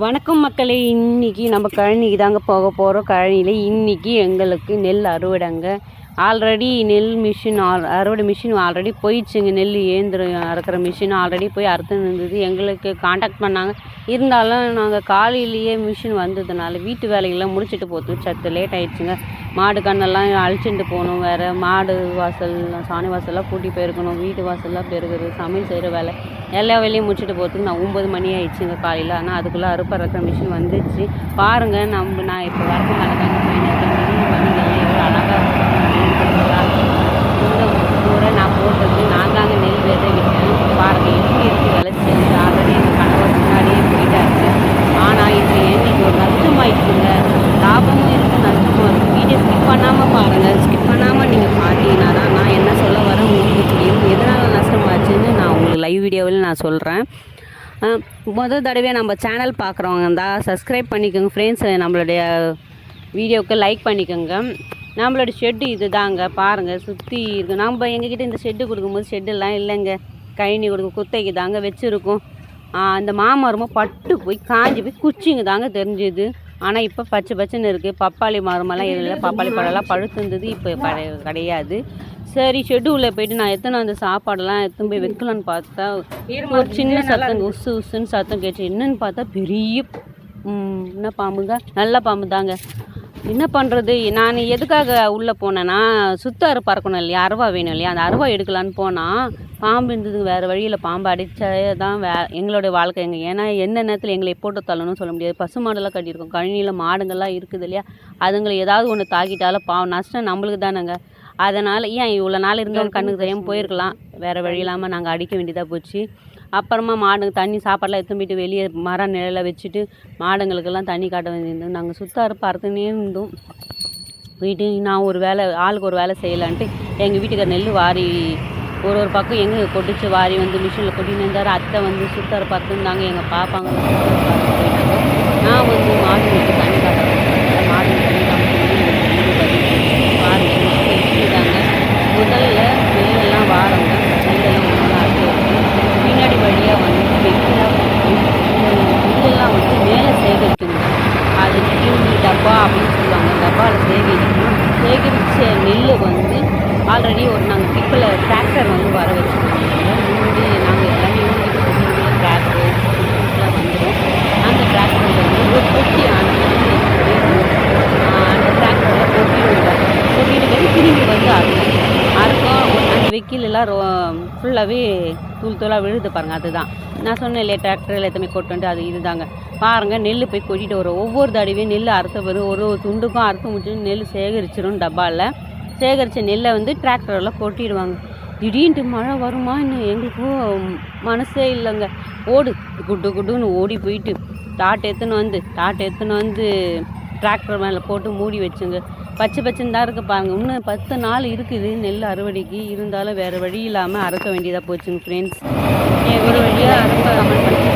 வணக்கம் மக்களே, இன்றைக்கி நம்ம கழனிக்கு தாங்க போக போகிறோம். கழனியில் இன்றைக்கி எங்களுக்கு நெல் அறுவடைங்க. ஆல்ரெடி நெல் மிஷின் அறுவடை மிஷின் ஆல்ரெடி போயிடுச்சுங்க. நெல் ஏந்திரம் அறுக்கிற மிஷின் ஆல்ரெடி போய் அறுத்து இருந்தது. எங்களுக்கு காண்டாக்ட் பண்ணாங்க. இருந்தாலும் நாங்கள் காலையிலேயே மிஷின் வந்ததுனால வீட்டு வேலைகள்லாம் முடிச்சுட்டு போகிறது சத்து லேட் ஆகிடுச்சுங்க. மாடு கண்ணெல்லாம் அழிச்சுட்டு போகணும், வேறு மாடு வாசல் சாணி வாசல்லாம் கூட்டி போயிருக்கணும், வீட்டு வாசல்லாம் பெருகுறது, சமையல் செய்கிற வேலை எல்லா வேலையும் முடிச்சுட்டு போகிறதுக்கு நான் 9 மணி ஆயிடுச்சுங்க காலையில். ஆனால் அதுக்குள்ளே அறுக்கிற மிஷின் வந்துடுச்சு. பாருங்கள், நான் இப்போ வரக்கு மேலே தாங்க பண்ணிங்கெல்லாம் எவ்வளோ அழகாக இந்த முறை நான் போட்டது நான் தாங்க நெல் விதை விட்டேன். பாருங்கள் எப்படி இருக்குது விளைச்சி. ஆல்ரெடி எங்கள் கணவர் முன்னாடியே போயிட்டாச்சு. ஆனால் இப்போ இன்னைக்கு ஒரு நஷ்டமாயிடுச்சுங்க. லாபமும் இருக்குது, நஷ்டமும் இருக்குது. வீடியோ ஸ்கிப் பண்ணாமல் பாருங்கள். ஸ்கிப் பண்ணாமல் நீங்கள் பார்த்தீங்கன்னா தான் நான் என்ன சொல்ல வரேன் உங்களுக்கு தெரியும். எதனால் நஷ்டமாச்சுன்னு நான் உங்களுக்கு லைவ் வீடியோவில் நான் சொல்கிறேன். முதல் தடவை நம்ம சேனல் பார்க்குறவங்க இருந்தால் சப்ஸ்கிரைப் பண்ணிக்கோங்க ஃப்ரெண்ட்ஸ். நம்மளுடைய வீடியோவுக்கு லைக் பண்ணிக்கோங்க. நம்மளோட ஷெட்டு இது தாங்க, பாருங்கள் சுற்றி இருக்குது. நம்ம எங்ககிட்ட இந்த ஷெட்டு கொடுக்கும்போது ஷெட்டெல்லாம் இல்லைங்க, கைனி கொடுக்க குத்தைக்கு தாங்க வச்சுருக்கோம். அந்த மாமரமும் பட்டு போய் காஞ்சி போய் குச்சிங்க தாங்க தெரிஞ்சுது. ஆனால் இப்போ பச்சை பச்சைன்னு இருக்குது. பப்பாளி மரமெல்லாம் இல்லை, பப்பாளி பழம்லாம் பழுத்துருந்தது, இப்போ கிடையாது. சரி, ஷெட்யூலில் போய்ட்டு நான் எத்தனை அந்த சாப்பாடெல்லாம் எடுத்துன்னு போய் வைக்கலான்னு பார்த்தா ஒரு சின்ன சத்தம் உசு உசுன்னு சத்தம் கேட்டு என்னன்னு பார்த்தா பெரிய என்ன பாம்புங்க, நல்ல பாம்பு தாங்க. என்ன பண்ணுறது, நான் எதுக்காக உள்ளே போனேன்னா சுத்த பறக்கணும் இல்லையா, அருவா வேணும் இல்லையா, அந்த அருவா எடுக்கலான்னு போனால் பாம்பு இருந்தது. வேறு வழியில் பாம்பு அடித்தே தான் எங்களுடைய வாழ்க்கைங்க. ஏன்னா எந்த நேரத்தில் எங்களை போட்டு தள்ளணும்னு சொல்ல முடியாது. பசு மாடெல்லாம் கட்டியிருக்கோம், கழனியில் மாடுங்கள்லாம் இருக்குது இல்லையா, அதுங்களை ஏதாவது ஒன்று தாக்கிட்டாலும் பாவம் நஷ்டம் நம்மளுக்கு தானேங்க. அதனால் ஏன் இவ்வளோ நாள் இருந்தவங்க கண்ணுக்கு தெரியாமல் போயிருக்கலாம், வேறு வழி இல்லாமல் நாங்கள் அடிக்க வேண்டியதாக போச்சு. அப்புறமா மாடுங்க தண்ணி சாப்பாடெல்லாம் எடுத்து போய்ட்டு வெளியே மர நிழலை வச்சுட்டு மாடுங்களுக்கெல்லாம் தண்ணி காட்ட வேண்டியிருந்தோம். நாங்கள் சுத்த பறத்துனே இருந்தோம். போயிட்டு நான் ஒரு வேலை ஆளுக்கு ஒரு வேலை செய்யலான்ட்டு எங்கள் வீட்டுக்கு நெல் வாரி ஒரு பக்கம் எங்கே கொட்டிச்சு வாரி வந்து மிஷினில் கொட்டின்னு இருந்தார். அத்தை வந்து சுத்த பறத்துருந்தாங்க, எங்கள் பாப்பாங்க போயிட்டாங்க. நான் வந்து மாடுங்களுக்கு தண்ணி காட்டுறேன். மாடு தண்ணி காமிச்சுட்டாங்க. முதல்ல நெல்லெல்லாம் வாரங்க, நெல்லெல்லாம் ஒன்றா பின்னாடி வழியாக வந்து நெல்லெல்லாம் வந்து மேலே சேகரிக்குங்க. அது கிண்டி டப்பா அப்படின்னு சொல்லுவாங்க. டப்பாவில் சேகரித்த நெல் வந்து ஆல்ரெடி ஒரு நாங்கள் டிப்பில் டிராக்டர் வந்து வர வச்சுருக்கோம். முன்னாடி நாங்கள் எல்லாமே டிராக்டர் வந்துடும். அந்த டிராக்டரில் வந்து ஒரு தொட்டி அந்த டிராக்டரில் கொட்டிட்டு திரும்பி வந்து அறுக்கும். அந்த வெக்கிலெல்லாம் ஃபுல்லாகவே தூளாக விழுது பாருங்கள். அதுதான் நான் சொன்னேன் இல்லையா, டிராக்டரில் எத்தனை கொட்டுன்ட்டு அது இது தாங்க. பாருங்கள், நெல் போய் கொட்டிட்டு வரும். ஒவ்வொரு தடவையும் நெல் அறுத்த வரும், ஒரு துண்டுக்கும் அறுத்து முடிச்சு நெல் சேகரிச்சிடும். டப்பாவில் சேகரித்த நெல்லை வந்து டிராக்டரில் கொட்டிடுவாங்க. திடீர்னு மழை வருமா இன்னும் எங்களுக்கும் மனசே இல்லைங்க. ஓடு குட்டு குட்டுன்னு ஓடி போயிட்டு டாட் எடுத்துன்னு வந்து டிராக்டர் மேலே போட்டு மூடி வச்சுங்க. பச்சை பச்சைன்னு தான் இருக்குது பாருங்கள். இன்னும் 10 நாள் இருக்குது நெல் அறுவடைக்கு. இருந்தாலும் வேறு வழி இல்லாமல் அறுக்க வேண்டியதாக போச்சுங்க ஃப்ரெண்ட்ஸ். ஒரு வழியாக அறுக்க கமெண்ட் பண்ணிட்டு